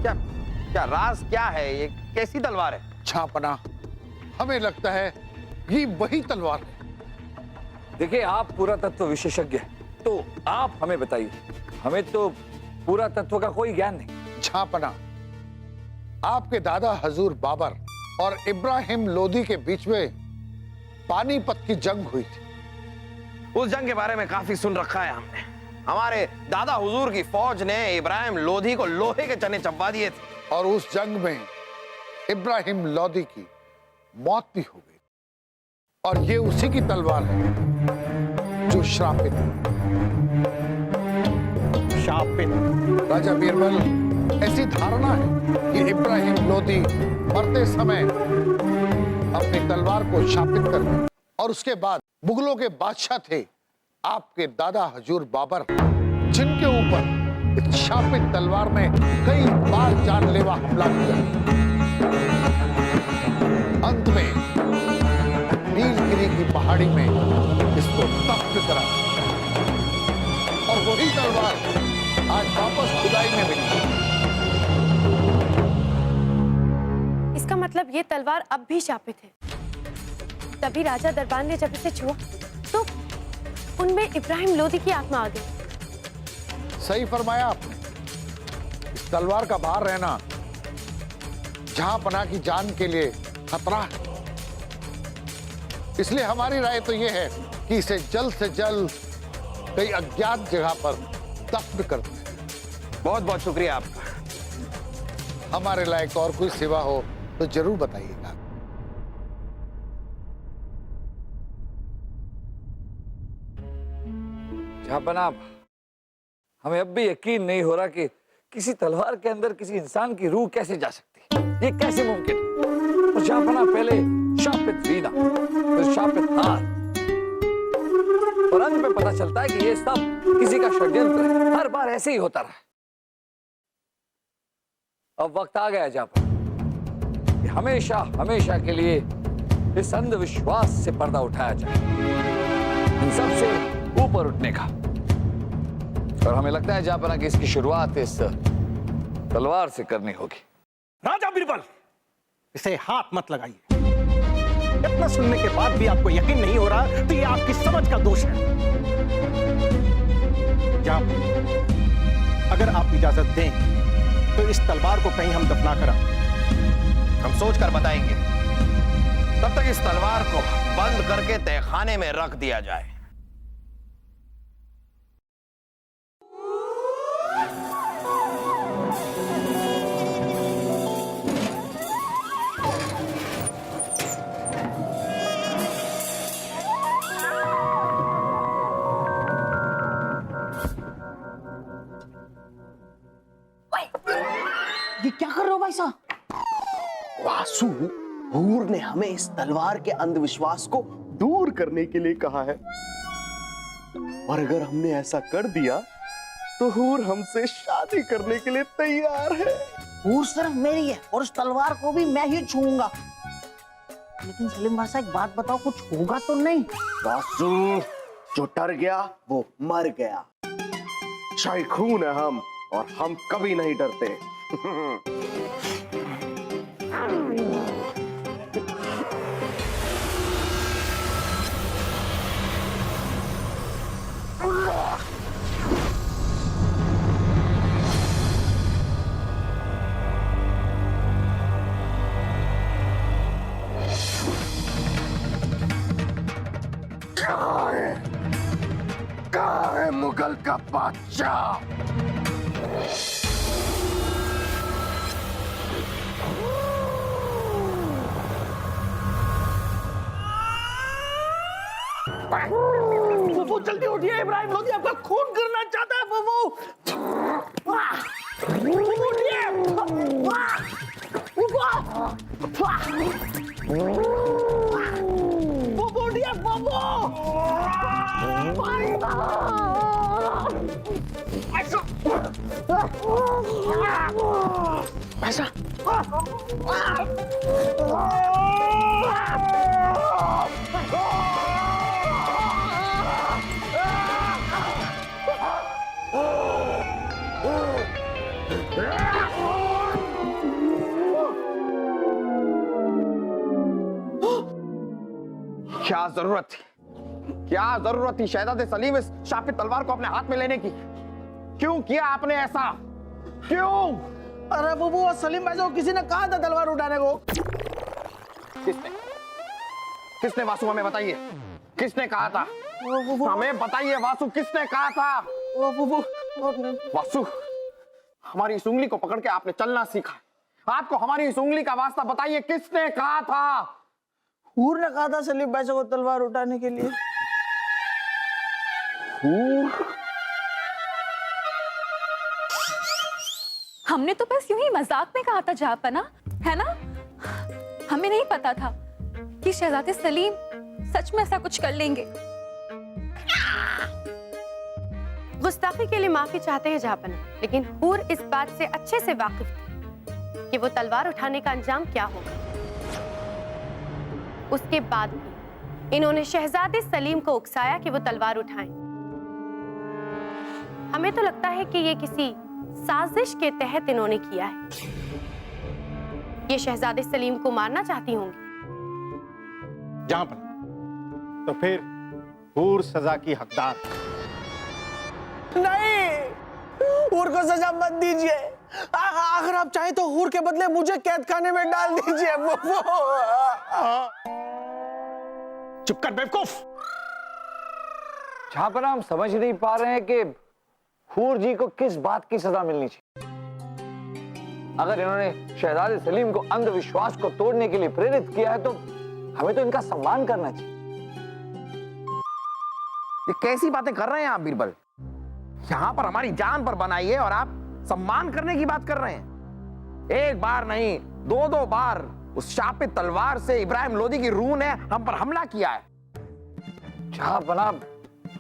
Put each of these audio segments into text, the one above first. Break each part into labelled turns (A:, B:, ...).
A: क्या क्या राज क्या है? ये कैसी तलवार है?
B: छापना, हमें लगता है ये वही तलवार है।
C: देखिए, आप पुरातत्व विशेषज्ञ हैं, तो आप हमें बताइए। हमें तो पुरातत्व का कोई ज्ञान नहीं।
B: छापना, आपके दादा हजूर बाबर और इब्राहिम लोदी के बीच में पानीपत की जंग हुई थी।
A: उस जंग के बारे में काफी सुन रखा है हमने। हमारे दादा हुजूर की फौज ने इब्राहिम लोधी को लोहे के चने चबा दिए थे
B: और उस जंग में इब्राहिम लोदी की मौत भी हो गई। और ये उसी की तलवार है जो श्रापित है।
A: शापित?
B: राजा बीरबल, ऐसी धारणा है कि इब्राहिम लोदी मरते समय अपनी तलवार को शापित कर दी और उसके बाद मुगलों के बादशाह थे आपके दादा हजूर बाबर, जिनके ऊपर इस शापित तलवार ने कई बार जानलेवा हमला किया। अंत में नीलगिरी की पहाड़ी में इसको तख्त करा और वही तलवार आज वापस खुदाई में मिली।
D: इसका मतलब ये तलवार अब भी शापित है। तभी राजा दरबार ने जब इसे छुआ तो उनमें इब्राहिम लोदी की आत्मा आ गई।
B: सही फरमाया आपने। इस तलवार का बाहर रहना जहां पनाह की जान के लिए खतरा है। इसलिए हमारी राय तो यह है कि इसे जल्द से जल्द कई अज्ञात जगह पर दफन कर दें।
A: बहुत बहुत शुक्रिया आपका।
B: हमारे लायक और कोई सेवा हो तो जरूर बताइएगा।
C: जनाब, हमें अब भी यकीन नहीं हो रहा कि किसी तलवार के अंदर किसी इंसान की रूह कैसे जा सकती है। ये कैसे मुमकिन? और जहापना पहले शापित वीणा, फिर शापित हार, और अंत में पता चलता है कि ये सब किसी का षड्यंत्र है। हर बार ऐसे ही होता रहा। अब वक्त आ गया जहापना कि हमेशा हमेशा के लिए इस अंधविश्वास से पर्दा उठाया जाए, इन सबसे ऊपर उठने का। और हमें लगता है जहापना कि इसकी शुरुआत इस तलवार से करनी होगी।
E: राजा बीरबल, इसे हाथ मत लगाइए। इतना सुनने के बाद भी आपको यकीन नहीं हो रहा तो ये आपकी समझ का दोष है। अगर आप इजाजत दें तो इस तलवार को कहीं हम दफना कर
A: हम सोच कर बताएंगे। तब तक इस तलवार को बंद करके तहखाने में रख दिया जाए।
F: ये क्या कर रहे हो भाई साहब?
G: वासु, हूर ने हमें इस तलवार के अंधविश्वास को दूर करने के लिए कहा है, और अगर हमने ऐसा कर दिया तो हूर हमसे शादी करने के लिए तैयार है।
F: हूर सिर्फ मेरी है और उस तलवार को भी मैं ही छूऊंगा। लेकिन सलीम भाई साहब, एक बात बताओ, कुछ होगा तो नहीं?
G: वासु, जो डर गया वो मर गया। शायखून है हम, और हम कभी नहीं डरते। कहाँ है मुगल का बादशाह?
E: वो जल्दी उठिए, इब्राहिम लोदी आपका खून करना चाहता है। वो उठिए।
G: ऐसा
A: क्या जरूरत थी शहजादे सलीम इस शापित तलवार को अपने हाथ में लेने की? क्यों किया आपने ऐसा? क्यों?
F: अरे बुबू, वो सलीम भाई को किसी ने कहा था तलवार उठाने को।
A: किसने वासु, हमें बताइए, किसने कहा था? हमें बताइए वासु, किसने कहा था? वासु, हमारी इस उंगली को पकड़ के आपने चलना सीखा, आपको हमारी इस उंगली का वास्ता बताइए, किसने कहा था?
F: हूर ने कहा था सलीम भाई को तलवार उठाने के लिए।
H: हमने तो बस यूं ही मजाक में कहा था जहापना, है ना? हमें नहीं पता था कि शहजादे सलीम सच में ऐसा कुछ कर लेंगे।
D: गुस्ताखी के लिए माफी चाहते हैं जहापना, लेकिन हूर इस बात से अच्छे से वाकिफ थी कि वो तलवार उठाने का अंजाम क्या होगा। उसके बाद भी इन्होंने शहजादे सलीम को उकसाया कि वो तलवार उठाएं। हमें तो लगता है कि ये किसी साजिश के तहत इन्होंने किया है। ये शहजादे सलीम को मारना चाहती होंगी।
E: जहां तो फिर हूर सजा की हकदार।
F: नहीं, हूर को सजा मत दीजिए। अगर आप चाहें तो हूर के बदले मुझे कैद खाने में डाल दीजिए।
E: चुप कर बेवकूफ।
C: जहापना, हम समझ नहीं पा रहे हैं कि हूर जी को किस बात की सजा मिलनी चाहिए। अगर इन्होंने शहजादे सलीम को अंधविश्वास को तोड़ने के लिए प्रेरित किया है तो हमें तो इनका सम्मान करना चाहिए।
A: ये कैसी बातें कर रहे हैं आप बीरबल? यहां पर हमारी जान पर बनाई है और आप सम्मान करने की बात कर रहे हैं। एक बार नहीं, दो बार उस शापित तलवार से इब्राहिम लोदी की रूह ने हम पर हमला किया है।
C: जहापना,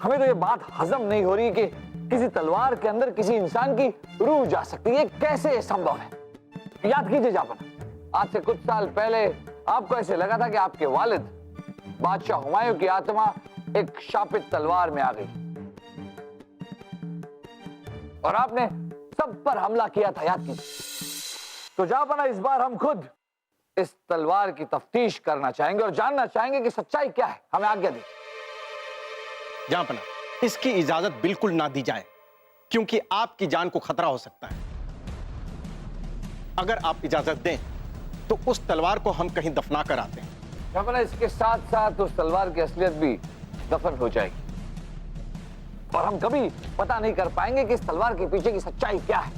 C: हमें तो ये बात हजम नहीं हो रही कि किसी तलवार के अंदर किसी इंसान की रूह जा सकती है। कैसे संभव है? याद कीजिए जहापना, आज से कुछ साल पहले आपको ऐसे लगा था कि आपके वालिद बादशाह हुमायूं की आत्मा एक शापित तलवार में आ गई और आपने सब पर हमला किया था। याद कीजिए। तो जहापना, इस बार हम खुद इस तलवार की तफ्तीश करना चाहेंगे और जानना चाहेंगे कि सच्चाई क्या है। हमें आज्ञा दीजिए।
E: जहां इसकी इजाजत बिल्कुल ना दी जाए, क्योंकि आपकी जान को खतरा हो सकता है। अगर आप इजाजत दें तो उस तलवार को हम कहीं दफना कर आते हैं।
C: जहापना, इसके साथ साथ उस तलवार की असलियत भी दफन हो जाएगी और हम कभी पता नहीं कर पाएंगे कि इस तलवार के पीछे की सच्चाई क्या है।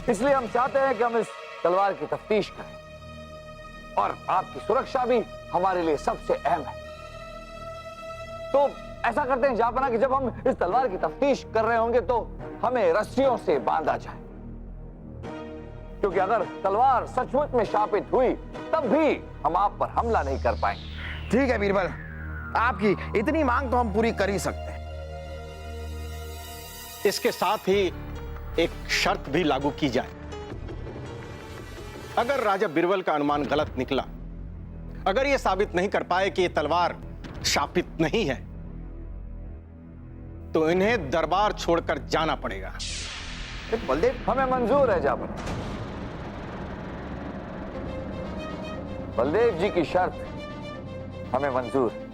C: इसलिए हम चाहते हैं कि हम इस तलवार की तफ्तीश करें और आपकी सुरक्षा भी हमारे लिए सबसे अहम है। तो ऐसा करते हैं जहापना कि जब हम इस तलवार की तफ्तीश कर रहे होंगे तो हमें रस्सियों से बांधा जाए, क्योंकि अगर तलवार सचमुच में शापित हुई तब भी हम आप पर हमला नहीं कर पाएंगे।
A: ठीक है बीरबल, आपकी इतनी मांग तो हम पूरी कर ही सकते हैं।
E: इसके साथ ही एक शर्त भी लागू की जाए। अगर राजा बिरबल का अनुमान गलत निकला, अगर यह साबित नहीं कर पाए कि यह तलवार शापित नहीं है, तो इन्हें दरबार छोड़कर जाना पड़ेगा।
A: बलदेव,
C: हमें मंजूर है जहापना। बलदेव जी की शर्त हमें मंजूर है।